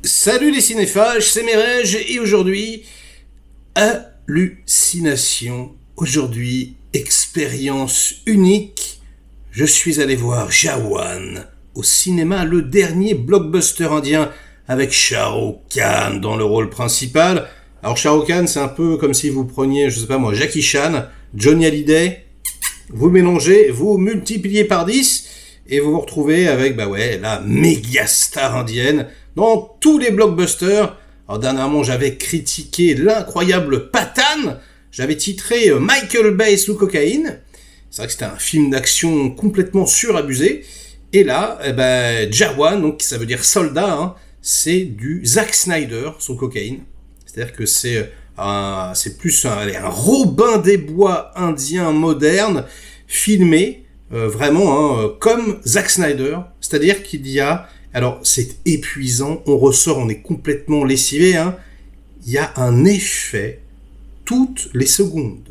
Salut les cinéphages, c'est Merej et aujourd'hui, hallucination. Aujourd'hui, expérience unique. Je suis allé voir Jawan au cinéma, le dernier blockbuster indien avec Shah Rukh Khan dans le rôle principal. Alors Shah Rukh Khan, c'est un peu comme si vous preniez, je sais pas moi, Jackie Chan, Johnny Hallyday, vous mélangez, vous multipliez par 10 et vous vous retrouvez avec, la méga star indienne dans tous les blockbusters. Alors dernièrement, j'avais critiqué l'incroyable Pathan, j'avais titré Michael Bay sous cocaïne. C'est vrai que c'était un film d'action complètement surabusé. Et là, Jawan, donc ça veut dire soldat, hein, c'est du Zack Snyder sous cocaïne. C'est-à-dire que c'est plus un Robin des Bois indien moderne, filmé vraiment comme Zack Snyder. C'est-à-dire qu'il y a... Alors, c'est épuisant, on ressort, on est complètement lessivé. Hein. Il y a un effet toutes les secondes.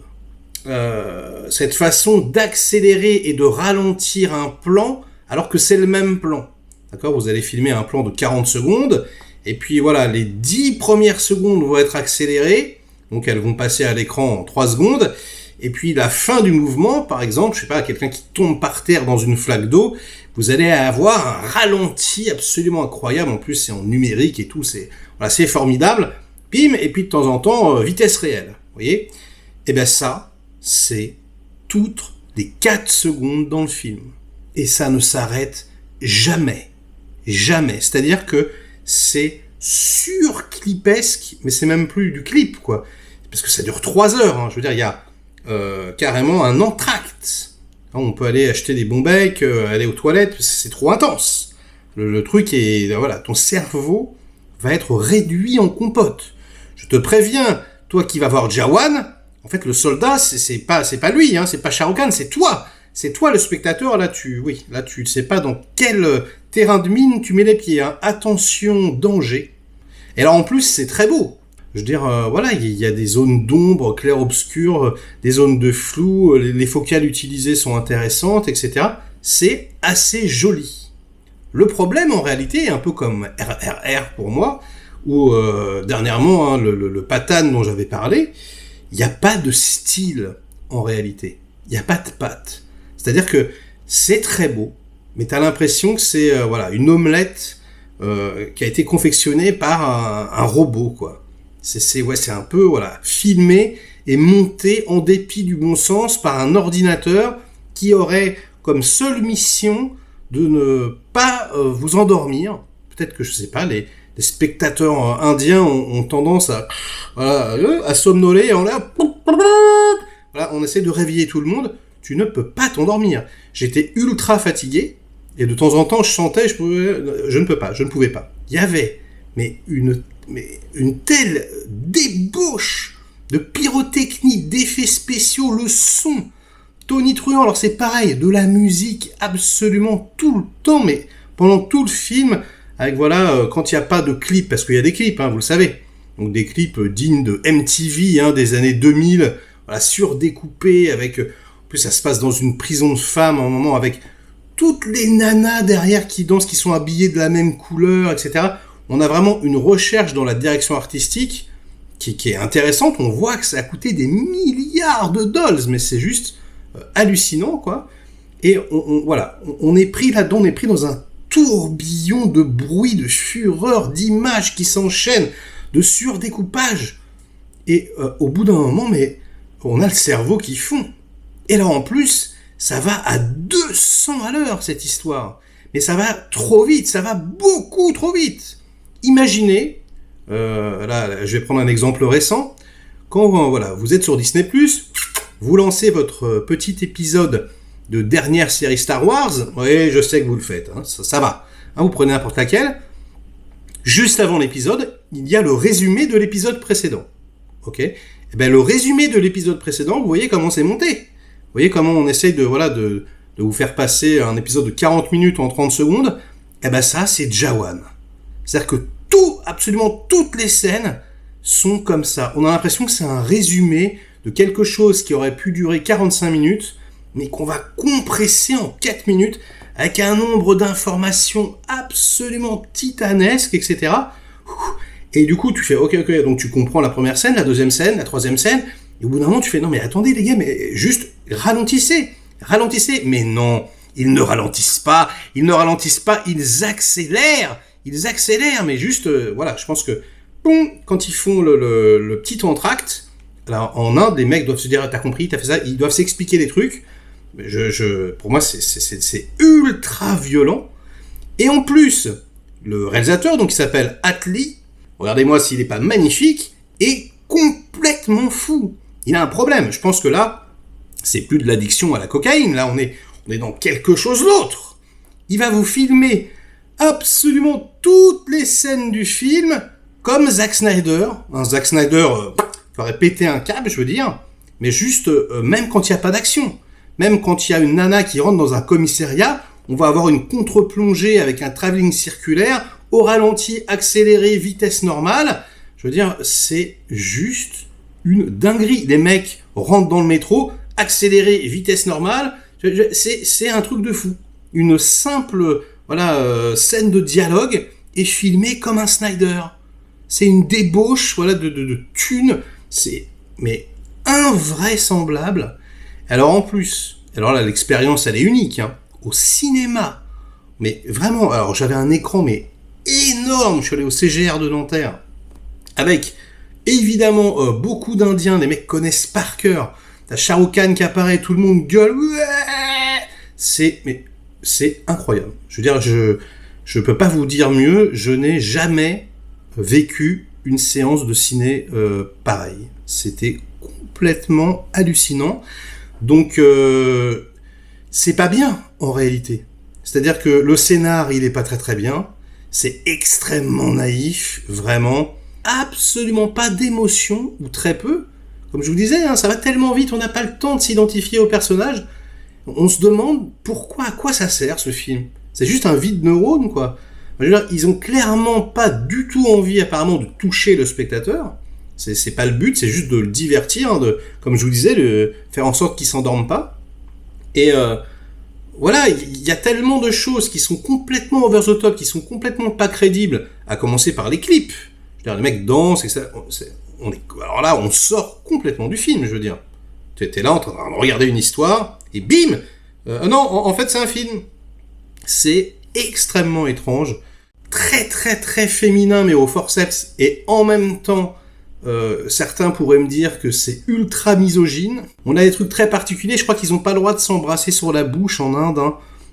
Cette façon d'accélérer et de ralentir un plan, alors que c'est le même plan. D'accord ? Vous allez filmer un plan de 40 secondes, et puis voilà, les 10 premières secondes vont être accélérées, donc elles vont passer à l'écran en 3 secondes, et puis la fin du mouvement, par exemple, je sais pas, quelqu'un qui tombe par terre dans une flaque d'eau, vous allez avoir un ralenti absolument incroyable, en plus c'est en numérique et tout, c'est formidable, bim, et puis de temps en temps, vitesse réelle, vous voyez ? Et bien ça, c'est toutes les 4 secondes dans le film. Et ça ne s'arrête jamais. Jamais. C'est-à-dire que c'est surclipesque, mais c'est même plus du clip, quoi. Parce que ça dure 3 heures, hein. Je veux dire, il y a carrément un entracte. On peut aller acheter des bons becs, aller aux toilettes, parce que c'est trop intense. Le truc est... Voilà, ton cerveau va être réduit en compote. Je te préviens, toi qui vas voir Jawan, en fait, le soldat, c'est pas lui, hein, c'est pas Shah Rukh Khan, c'est toi. C'est toi le spectateur, là tu ne sais pas dans quel terrain de mine tu mets les pieds, hein. Attention, danger. Et là, en plus, c'est très beau. Je veux dire, il y a des zones d'ombre, clair-obscur, des zones de flou, les focales utilisées sont intéressantes, etc. C'est assez joli. Le problème, en réalité, est un peu comme RRR pour moi, où dernièrement, hein, le Pathan dont j'avais parlé, il n'y a pas de style, en réalité. Il n'y a pas de patte. C'est-à-dire que c'est très beau, mais tu as l'impression que c'est une omelette qui a été confectionnée par un robot, quoi. C'est un peu filmé et monté en dépit du bon sens par un ordinateur qui aurait comme seule mission de ne pas vous endormir. Peut-être que, je sais pas, les spectateurs indiens ont tendance à somnoler. On essaie de réveiller tout le monde. Tu ne peux pas t'endormir. J'étais ultra fatigué et de temps en temps je sentais, je ne pouvais pas. Il y avait une telle débauche de pyrotechnie, d'effets spéciaux, le son tonitruant. Alors c'est pareil, de la musique absolument tout le temps, mais pendant tout le film, avec quand il n'y a pas de clip, parce qu'il y a des clips, hein, vous le savez, donc des clips dignes de MTV, hein, des années 2000, surdécoupés, avec... En plus, ça se passe dans une prison de femmes, à un moment, avec toutes les nanas derrière qui dansent, qui sont habillées de la même couleur, etc. On a vraiment une recherche dans la direction artistique qui est intéressante. On voit que ça a coûté des milliards de dollars, mais c'est juste hallucinant, quoi. Et on est pris là-dedans, on est pris dans un tourbillon de bruit, de fureur, d'images qui s'enchaînent, de surdécoupage. Et au bout d'un moment, mais on a le cerveau qui fond. Et là, en plus, ça va à 200 à l'heure, cette histoire. Mais ça va trop vite, ça va beaucoup trop vite. Imaginez, là, je vais prendre un exemple récent. Quand vous êtes sur Disney+, vous lancez votre petit épisode de dernière série Star Wars. Oui, je sais que vous le faites, hein, ça va. Hein, vous prenez n'importe laquelle. Juste avant l'épisode, il y a le résumé de l'épisode précédent. Ok ? Et le résumé de l'épisode précédent, vous voyez comment c'est monté. Vous voyez comment on essaye de vous faire passer un épisode de 40 minutes en 30 secondes. Ça, c'est Jawan. C'est-à-dire que absolument toutes les scènes sont comme ça. On a l'impression que c'est un résumé de quelque chose qui aurait pu durer 45 minutes mais qu'on va compresser en 4 minutes avec un nombre d'informations absolument titanesques, etc. Et du coup, tu fais ok, donc tu comprends la première scène, la deuxième scène, la troisième scène, et au bout d'un moment, tu fais non mais attendez les gars, mais juste ralentissez. Mais non, ils ne ralentissent pas, ils accélèrent, mais juste, voilà, je pense que, quand ils font le petit entracte, alors en Inde, les mecs doivent se dire, t'as compris, t'as fait ça, ils doivent s'expliquer des trucs, pour moi, c'est ultra violent, et en plus, le réalisateur, donc il s'appelle Atlee, regardez-moi s'il n'est pas magnifique, est complètement fou. Il a un problème, je pense que là, c'est plus de l'addiction à la cocaïne, là on est dans quelque chose d'autre. Il va vous filmer absolument toutes les scènes du film comme Zack Snyder. Zack Snyder qui aurait pété un câble, je veux dire, mais juste, même quand il n'y a pas d'action, même quand il y a une nana qui rentre dans un commissariat, on va avoir une contre-plongée avec un travelling circulaire, au ralenti, accéléré, vitesse normale. Je veux dire, c'est juste une dinguerie. Les mecs rentrent dans le métro, accéléré, vitesse normale, c'est un truc de fou. Une simple scène de dialogue est filmée comme un Snyder. C'est une débauche de thunes. C'est invraisemblable. Alors en plus, alors là l'expérience elle est unique, au cinéma. Mais vraiment, alors j'avais un écran mais énorme, je suis allé au CGR de Nanterre, avec évidemment beaucoup d'Indiens, les mecs connaissent par cœur. T'as Shah Rukh Khan qui apparaît, tout le monde gueule. C'est incroyable. Je veux dire, je peux pas vous dire mieux, je n'ai jamais vécu une séance de ciné pareille. C'était complètement hallucinant. Donc, c'est pas bien, en réalité. C'est-à-dire que le scénar, il est pas très très bien. C'est extrêmement naïf, vraiment. Absolument pas d'émotion, ou très peu. Comme je vous disais, ça va tellement vite, on n'a pas le temps de s'identifier au personnage. On se demande pourquoi, à quoi ça sert ce film. C'est juste un vide neurone, quoi. Je veux dire, ils ont clairement pas du tout envie, apparemment, de toucher le spectateur. C'est pas le but, c'est juste de le divertir, comme je vous disais, de faire en sorte qu'il s'endorme pas. Et voilà, il y a tellement de choses qui sont complètement over the top, qui sont complètement pas crédibles, à commencer par les clips. Je veux dire, les mecs dansent, et ça, alors là, on sort complètement du film, je veux dire. T'es là en train de regarder une histoire, et bim non, en fait, c'est un film. C'est extrêmement étrange, très très très féminin, mais au forceps, et en même temps, certains pourraient me dire que c'est ultra misogyne. On a des trucs très particuliers, je crois qu'ils n'ont pas le droit de s'embrasser sur la bouche en Inde,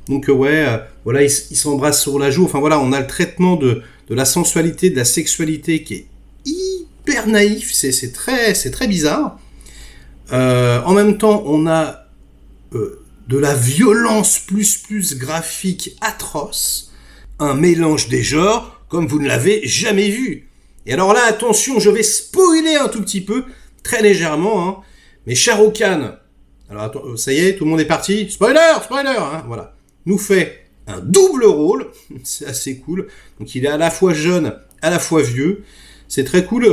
Donc voilà, ils s'embrassent sur la joue, enfin voilà, on a le traitement de la sensualité, de la sexualité qui est hyper naïf, c'est très bizarre. En même temps, on a de la violence plus graphique atroce, un mélange des genres comme vous ne l'avez jamais vu. Et alors là, attention, je vais spoiler un tout petit peu, très légèrement, mais Shah Rukh Khan, alors ça y est, tout le monde est parti, spoiler, voilà, nous fait un double rôle, c'est assez cool, donc il est à la fois jeune, à la fois vieux, c'est très cool,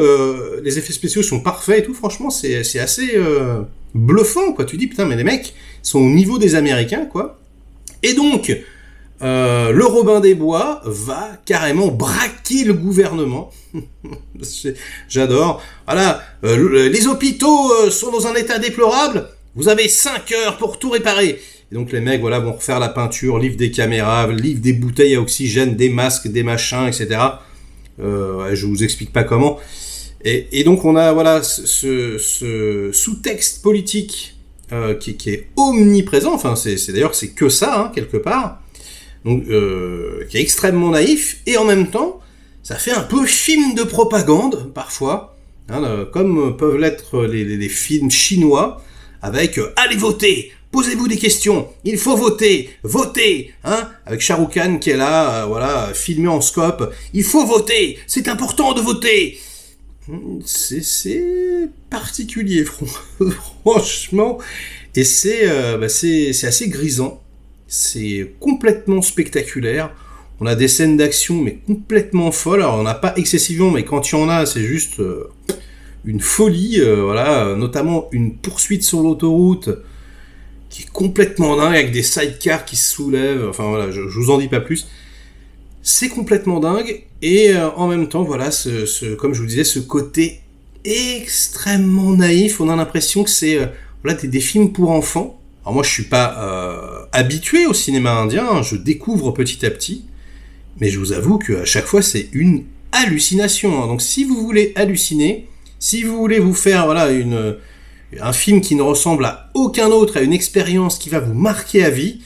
les effets spéciaux sont parfaits et tout, franchement, c'est assez bluffant, quoi, tu dis, putain, mais les mecs sont au niveau des Américains, quoi, et donc, le Robin des Bois va carrément braquer le gouvernement. J'adore. Voilà, les hôpitaux sont dans un état déplorable. Vous avez 5 heures pour tout réparer. Et donc les mecs, voilà, vont refaire la peinture, livrent des caméras, livrent des bouteilles à oxygène, des masques, des machins, etc. Je vous explique pas comment. Et donc on a voilà ce sous-texte politique qui est omniprésent. Enfin, c'est d'ailleurs c'est que ça quelque part. Donc, qui est extrêmement naïf, et en même temps, ça fait un peu film de propagande, parfois, comme peuvent l'être les films chinois, avec « Allez voter, posez-vous des questions, il faut voter, votez !» Avec Shah Rukh Khan qui est là, voilà, filmé en scope, « Il faut voter, c'est important de voter !» C'est particulier, franchement, et c'est assez grisant. C'est complètement spectaculaire. On a des scènes d'action, mais complètement folles. Alors, on n'a pas excessivement, mais quand il y en a, c'est juste une folie. Voilà, notamment une poursuite sur l'autoroute qui est complètement dingue, avec des sidecars qui se soulèvent, enfin voilà, je vous en dis pas plus. C'est complètement dingue, et en même temps, voilà, comme je vous disais, ce côté extrêmement naïf, on a l'impression que c'est voilà, des films pour enfants. Alors moi je suis pas habitué au cinéma indien, hein, je découvre petit à petit, mais je vous avoue qu'à chaque fois c'est une hallucination. Hein. Donc si vous voulez halluciner, si vous voulez vous faire voilà, un film qui ne ressemble à aucun autre, à une expérience qui va vous marquer à vie,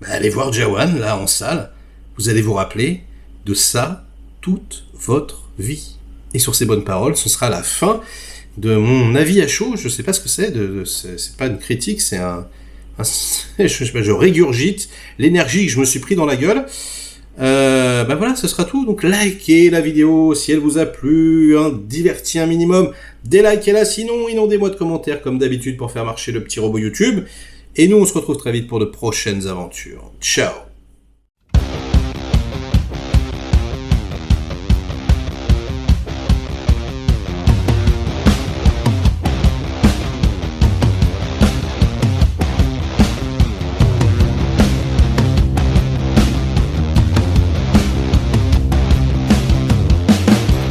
bah allez voir Jawan là en salle, vous allez vous rappeler de ça toute votre vie. Et sur ces bonnes paroles, ce sera la fin de mon avis à chaud. Je sais pas ce que c'est, c'est pas une critique, c'est je régurgite l'énergie que je me suis pris dans la gueule. Bah voilà, ce sera tout. Donc likez la vidéo si elle vous a plu, diverti un minimum. Délikez-la, sinon inondez-moi de commentaires comme d'habitude pour faire marcher le petit robot YouTube. Et nous on se retrouve très vite pour de prochaines aventures. Ciao.